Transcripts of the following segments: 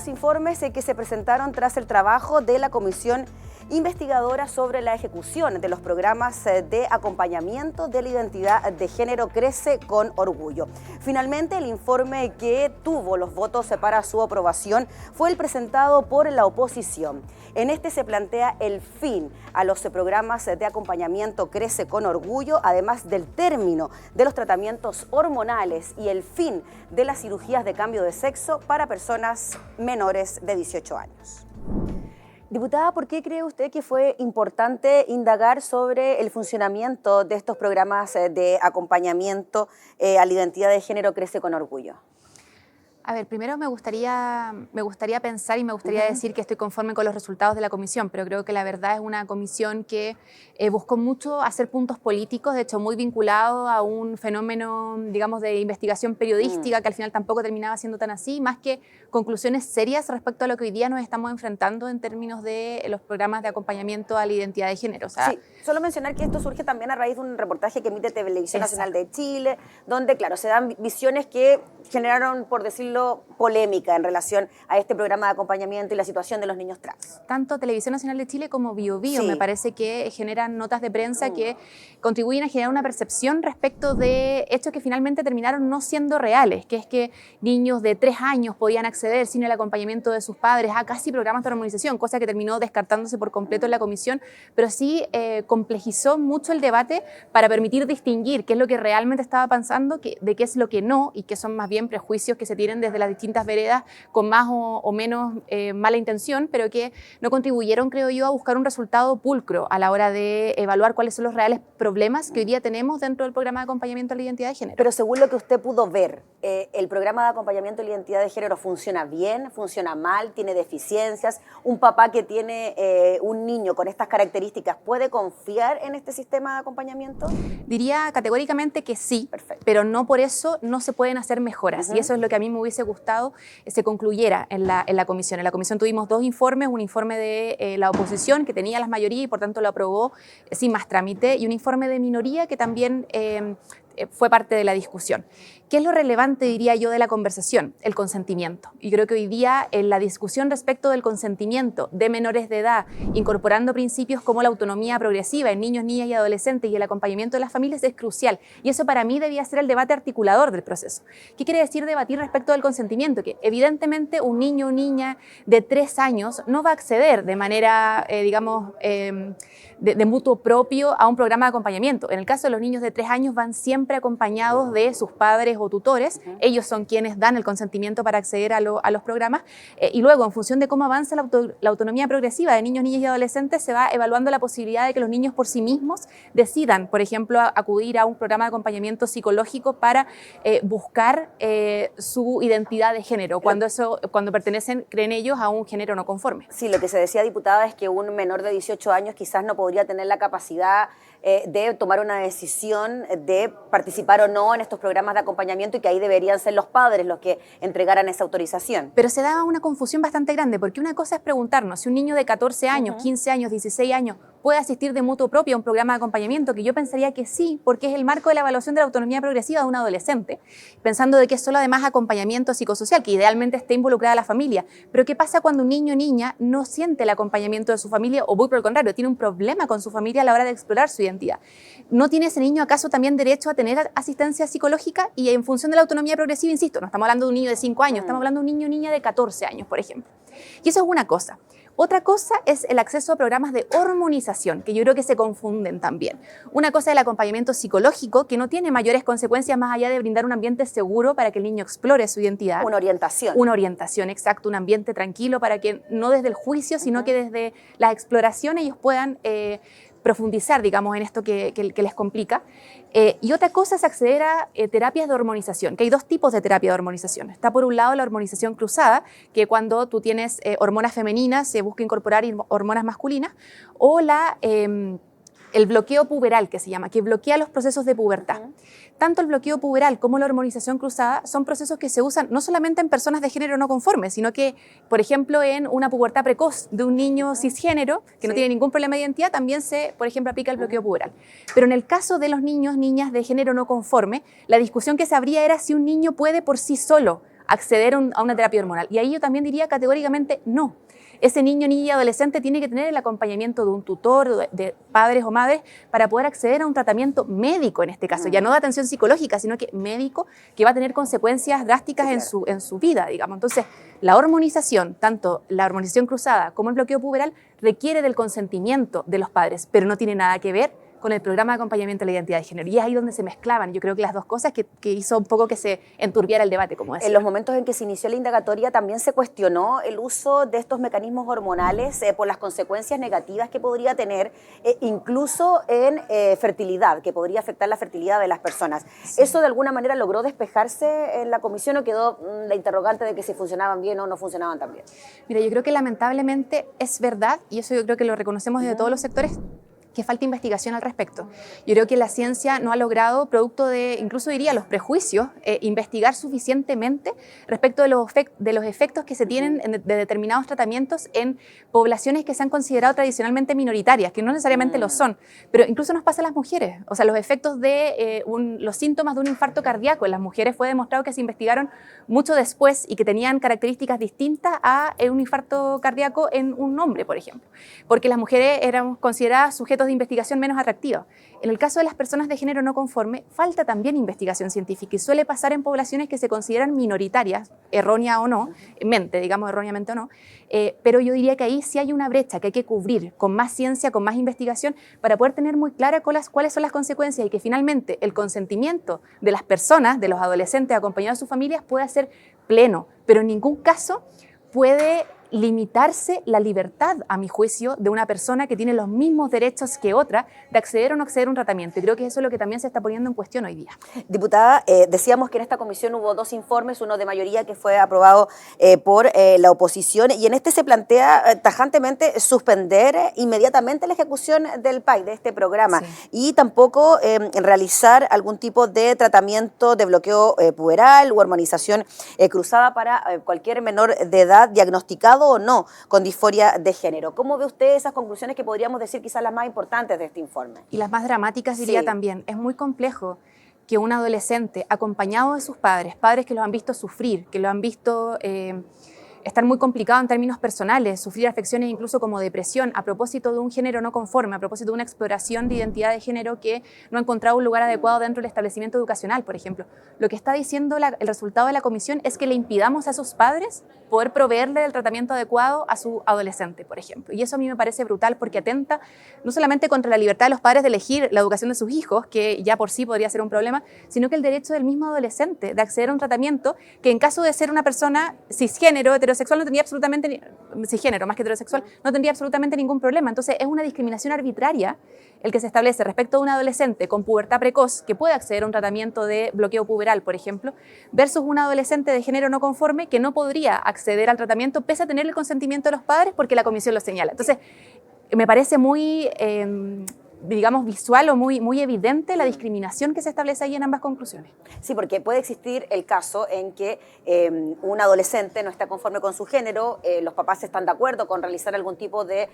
los informes que se presentaron tras el trabajo de la Comisión Investigadora sobre la ejecución de los programas de acompañamiento de la identidad de género Crece con Orgullo. Finalmente, el informe que tuvo los votos para su aprobación fue el presentado por la oposición. En este se plantea el fin a los programas de acompañamiento Crece con Orgullo, además del término de los tratamientos hormonales y el fin de las cirugías de cambio de sexo para personas menores de 18 años. Diputada, ¿por qué cree usted que fue importante indagar sobre el funcionamiento de estos programas de acompañamiento a la identidad de género Crece con Orgullo? A ver, primero me gustaría pensar y me gustaría decir que estoy conforme con los resultados de la comisión, pero creo que la verdad es una comisión que buscó mucho hacer puntos políticos, de hecho muy vinculado a un fenómeno, digamos, de investigación periodística que al final tampoco terminaba siendo tan así, más que conclusiones serias respecto a lo que hoy día nos estamos enfrentando en términos de los programas de acompañamiento a la identidad de género. O sea, sí, solo mencionar que esto surge también a raíz de un reportaje que emite Televisión Nacional de Chile, donde, claro, se dan visiones que generaron, por decirlo, polémica en relación a este programa de acompañamiento y la situación de los niños trans. Tanto Televisión Nacional de Chile como Biobío me parece que generan notas de prensa que contribuyen a generar una percepción respecto de hechos que finalmente terminaron no siendo reales, que es que niños de 3 años podían acceder sin el acompañamiento de sus padres a casi programas de hormonización, cosa que terminó descartándose por completo en la comisión, pero sí complejizó mucho el debate para permitir distinguir qué es lo que realmente estaba pensando, de qué es lo que no, y que son más bien prejuicios que se tienen desde las distintas veredas con más o menos mala intención, pero que no contribuyeron, creo yo, a buscar un resultado pulcro a la hora de evaluar cuáles son los reales problemas que hoy día tenemos dentro del programa de acompañamiento a la identidad de género. Pero según lo que usted pudo ver, ¿el programa de acompañamiento a la identidad de género funciona bien, funciona mal, tiene deficiencias? ¿Un papá que tiene un niño con estas características puede confiar en este sistema de acompañamiento? Diría categóricamente que sí. Perfecto. Pero no por eso no se pueden hacer mejoras. Y eso es lo que a mí me hubiese gustado se concluyera en la comisión. En la comisión tuvimos 2 informes, un informe de la oposición que tenía las mayorías y por tanto lo aprobó sin más trámite, y un informe de minoría que también fue parte de la discusión. ¿Qué es lo relevante, diría yo, de la conversación? El consentimiento. Y creo que hoy día en la discusión respecto del consentimiento de menores de edad, incorporando principios como la autonomía progresiva en niños, niñas y adolescentes y el acompañamiento de las familias es crucial. Y eso para mí debía ser el debate articulador del proceso. ¿Qué quiere decir debatir respecto del consentimiento? Que evidentemente un niño o niña de 3 años no va a acceder de manera, digamos, de mutuo propio a un programa de acompañamiento. En el caso de los niños de 3 años van siempre acompañados de sus padres o tutores. Ellos son quienes dan el consentimiento para acceder a los programas y luego, en función de cómo avanza la autonomía progresiva de niños, niñas y adolescentes, se va evaluando la posibilidad de que los niños por sí mismos decidan, por ejemplo, acudir a un programa de acompañamiento psicológico para buscar su identidad de género, cuando pertenecen, creen ellos, a un género no conforme. Sí, lo que se decía, diputada, es que un menor de 18 años quizás no podría tener la capacidad de tomar una decisión de participar o no en estos programas de acompañamiento y que ahí deberían ser los padres los que entregaran esa autorización. Pero se daba una confusión bastante grande, porque una cosa es preguntarnos si un niño de 14 años, 15 años, 16 años puede asistir de mutuo propio a un programa de acompañamiento, que yo pensaría que sí, porque es el marco de la evaluación de la autonomía progresiva de un adolescente, pensando de que es solo además acompañamiento psicosocial, que idealmente esté involucrada la familia. Pero ¿qué pasa cuando un niño o niña no siente el acompañamiento de su familia o, muy por el contrario, tiene un problema con su familia a la hora de explorar su identidad? ¿No tiene ese niño acaso también derecho a tener asistencia psicológica? Y en función de la autonomía progresiva, insisto, no estamos hablando de un niño de 5 años, estamos hablando de un niño o niña de 14 años, por ejemplo. Y eso es una cosa. Otra cosa es el acceso a programas de hormonización, que yo creo que se confunden también. Una cosa es el acompañamiento psicológico, que no tiene mayores consecuencias más allá de brindar un ambiente seguro para que el niño explore su identidad. Una orientación. Una orientación, exacto, un ambiente tranquilo para que no desde el juicio, sino que desde la exploración ellos puedan profundizar, digamos, en esto que les complica. Y otra cosa es acceder a terapias de hormonización, que hay 2 tipos de terapia de hormonización. Está por un lado la hormonización cruzada, que cuando tú tienes hormonas femeninas se busca incorporar hormonas masculinas, o el bloqueo puberal, que se llama, que bloquea los procesos de pubertad. Tanto el bloqueo puberal como la hormonización cruzada son procesos que se usan no solamente en personas de género no conforme, sino que, por ejemplo, en una pubertad precoz de un niño cisgénero que no tiene ningún problema de identidad, también se, por ejemplo, aplica el bloqueo puberal. Pero en el caso de los niños, niñas de género no conforme, la discusión que se abría era si un niño puede por sí solo acceder a una terapia hormonal. Y ahí yo también diría categóricamente no. Ese niño, niña y adolescente tiene que tener el acompañamiento de un tutor, de padres o madres, para poder acceder a un tratamiento médico en este caso, ya no de atención psicológica, sino que médico, que va a tener consecuencias drásticas en su vida, digamos. Entonces, la hormonización, tanto la hormonización cruzada como el bloqueo puberal, requiere del consentimiento de los padres, pero no tiene nada que ver con el programa de acompañamiento de la identidad de género. Y es ahí donde se mezclaban, yo creo que las dos cosas que hizo un poco que se enturbiara el debate, como decía. En los momentos en que se inició la indagatoria también se cuestionó el uso de estos mecanismos hormonales por las consecuencias negativas que podría tener, incluso en fertilidad, que podría afectar la fertilidad de las personas. Sí. ¿Eso de alguna manera logró despejarse en la comisión o quedó la interrogante de que si funcionaban bien o no funcionaban tan bien? Mira, yo creo que lamentablemente es verdad, y eso yo creo que lo reconocemos desde todos los sectores, que falta investigación al respecto. Yo creo que la ciencia no ha logrado, producto de, incluso diría, los prejuicios, investigar suficientemente respecto de los efectos que se tienen de determinados tratamientos en poblaciones que se han considerado tradicionalmente minoritarias, que no necesariamente lo son, pero incluso nos pasa a las mujeres. O sea, los efectos de los síntomas de un infarto cardíaco en las mujeres fue demostrado que se investigaron mucho después y que tenían características distintas a un infarto cardíaco en un hombre, por ejemplo, porque las mujeres éramos consideradas sujetos de investigación menos atractiva. En el caso de las personas de género no conforme, falta también investigación científica y suele pasar en poblaciones que se consideran minoritarias, errónea o no, digamos erróneamente o no, pero yo diría que ahí sí hay una brecha que hay que cubrir con más ciencia, con más investigación, para poder tener muy clara cuáles son las consecuencias y que finalmente el consentimiento de las personas, de los adolescentes acompañados de sus familias, pueda ser pleno, pero en ningún caso puede limitarse la libertad, a mi juicio, de una persona que tiene los mismos derechos que otra de acceder o no acceder a un tratamiento. Y creo que eso es lo que también se está poniendo en cuestión hoy día. Diputada, decíamos que en esta comisión hubo dos informes, uno de mayoría que fue aprobado por la oposición, y en este se plantea tajantemente suspender inmediatamente la ejecución del PAI, de este programa, sí, y tampoco realizar algún tipo de tratamiento de bloqueo puberal u hormonización cruzada para cualquier menor de edad diagnosticado o no con disforia de género. ¿Cómo ve usted esas conclusiones que podríamos decir quizás las más importantes de este informe? Y las más dramáticas, diría, sí, también. Es muy complejo que un adolescente acompañado de sus padres, padres que lo han visto sufrir, que lo han visto estar muy complicado en términos personales, sufrir afecciones incluso como depresión, a propósito de un género no conforme, a propósito de una exploración de identidad de género que no ha encontrado un lugar adecuado dentro del establecimiento educacional, por ejemplo. Lo que está diciendo el resultado de la comisión es que le impidamos a esos padres poder proveerle el tratamiento adecuado a su adolescente, por ejemplo. Y eso a mí me parece brutal porque atenta no solamente contra la libertad de los padres de elegir la educación de sus hijos, que ya por sí podría ser un problema, sino que el derecho del mismo adolescente de acceder a un tratamiento que en caso de ser una persona cisgénero, heterosexual, no tendría absolutamente, cisgénero más que heterosexual, no tendría absolutamente ningún problema. Entonces es una discriminación arbitraria el que se establece respecto a un adolescente con pubertad precoz que puede acceder a un tratamiento de bloqueo puberal, por ejemplo, versus un adolescente de género no conforme que no podría acceder al tratamiento pese a tener el consentimiento de los padres porque la comisión lo señala. Entonces, me parece muy, digamos, visual o muy evidente la discriminación que se establece ahí en ambas conclusiones. Sí, porque puede existir el caso en que un adolescente no está conforme con su género, los papás están de acuerdo con realizar algún tipo de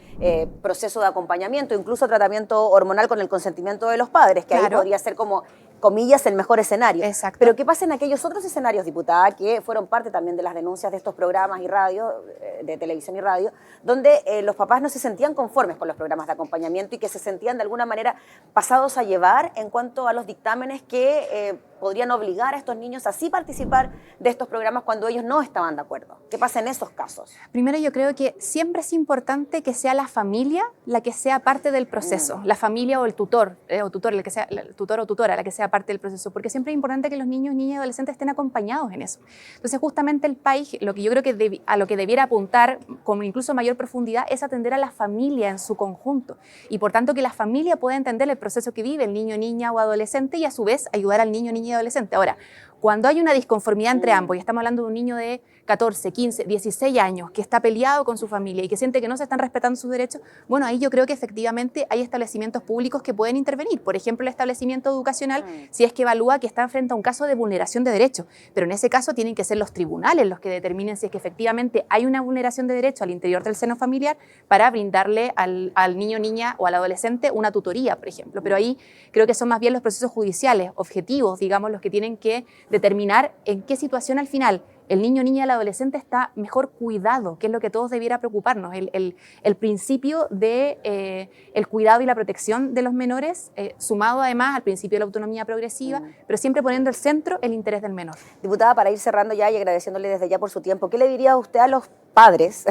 proceso de acompañamiento, incluso tratamiento hormonal con el consentimiento de los padres, que claro, ahí podría ser como, comillas, el mejor escenario. Exacto. Pero ¿qué pasa en aquellos otros escenarios, diputada, que fueron parte también de las denuncias de estos programas y radio, de televisión y radio, donde los papás no se sentían conformes con los programas de acompañamiento y que se sentían de alguna manera pasados a llevar en cuanto a los dictámenes que podrían obligar a estos niños a sí participar de estos programas cuando ellos no estaban de acuerdo? ¿Qué pasa en esos casos? Primero, yo creo que siempre es importante que sea la familia la que sea parte del proceso, la familia o el tutor, el que sea, el tutor o tutora la que sea parte del proceso, porque siempre es importante que los niños, niñas y adolescentes estén acompañados en eso. Entonces, justamente el PAI, lo que yo creo que a lo que debiera apuntar con incluso mayor profundidad es atender a la familia en su conjunto y por tanto que la familia pueda entender el proceso que vive el niño, niña o adolescente y a su vez ayudar al niño, niña y adolescente. Ahora, cuando hay una disconformidad entre ambos, y estamos hablando de un niño de 14, 15, 16 años que está peleado con su familia y que siente que no se están respetando sus derechos, bueno, ahí yo creo que efectivamente hay establecimientos públicos que pueden intervenir. Por ejemplo, el establecimiento educacional, si es que evalúa que está frente a un caso de vulneración de derechos. Pero en ese caso tienen que ser los tribunales los que determinen si es que efectivamente hay una vulneración de derechos al interior del seno familiar para brindarle al niño, niña o al adolescente una tutoría, por ejemplo. Pero ahí creo que son más bien los procesos judiciales, objetivos, digamos, los que tienen que determinar en qué situación al final el niño, niña, el adolescente está mejor cuidado, que es lo que todos debiera preocuparnos. El principio de el cuidado y la protección de los menores, sumado además al principio de la autonomía progresiva, pero siempre poniendo al centro el interés del menor. Diputada, para ir cerrando ya y agradeciéndole desde ya por su tiempo, ¿qué le diría usted a los padres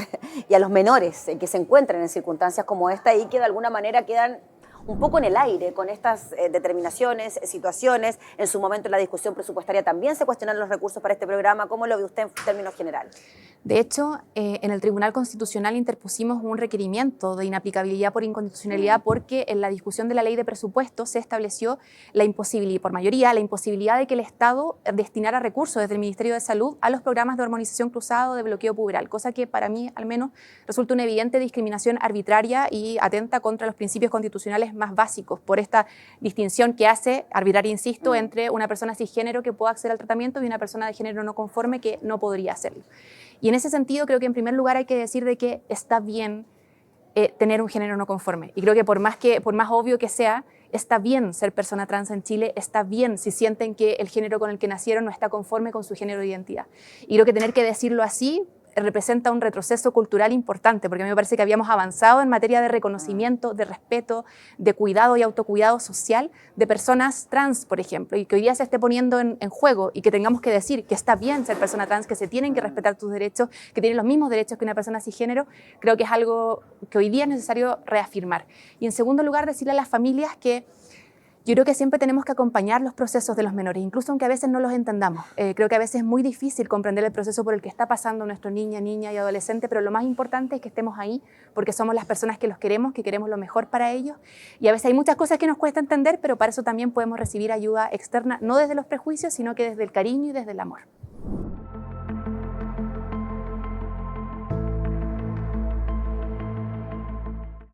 y a los menores que se encuentran en circunstancias como esta y que de alguna manera quedan un poco en el aire con estas determinaciones, situaciones? En su momento en la discusión presupuestaria también se cuestionaron los recursos para este programa. ¿Cómo lo ve usted en términos generales? De hecho, en el Tribunal Constitucional interpusimos un requerimiento de inaplicabilidad por inconstitucionalidad porque en la discusión de la ley de presupuesto se estableció la imposibilidad, por mayoría, la imposibilidad de que el Estado destinara recursos desde el Ministerio de Salud a los programas de hormonización cruzada o de bloqueo puberal, cosa que para mí al menos resulta una evidente discriminación arbitraria y atenta contra los principios constitucionales más básicos por esta distinción que hace, arbitraria insisto, entre una persona cisgénero que pueda acceder al tratamiento y una persona de género no conforme que no podría hacerlo. Y en ese sentido creo que en primer lugar hay que decir de que está bien tener un género no conforme. Y creo que por más obvio que sea, está bien ser persona trans en Chile, está bien si sienten que el género con el que nacieron no está conforme con su género de identidad. Y creo que tener que decirlo así representa un retroceso cultural importante, porque a mí me parece que habíamos avanzado en materia de reconocimiento, de respeto, de cuidado y autocuidado social de personas trans, por ejemplo, y que hoy día se esté poniendo en juego y que tengamos que decir que está bien ser persona trans, que se tienen que respetar tus derechos, que tienen los mismos derechos que una persona cisgénero, creo que es algo que hoy día es necesario reafirmar. Y en segundo lugar, decirle a las familias que yo creo que siempre tenemos que acompañar los procesos de los menores, incluso aunque a veces no los entendamos. Creo que a veces es muy difícil comprender el proceso por el que está pasando nuestro niña y adolescente, pero lo más importante es que estemos ahí porque somos las personas que los queremos, que queremos lo mejor para ellos. Y a veces hay muchas cosas que nos cuesta entender, pero para eso también podemos recibir ayuda externa, no desde los prejuicios, sino que desde el cariño y desde el amor.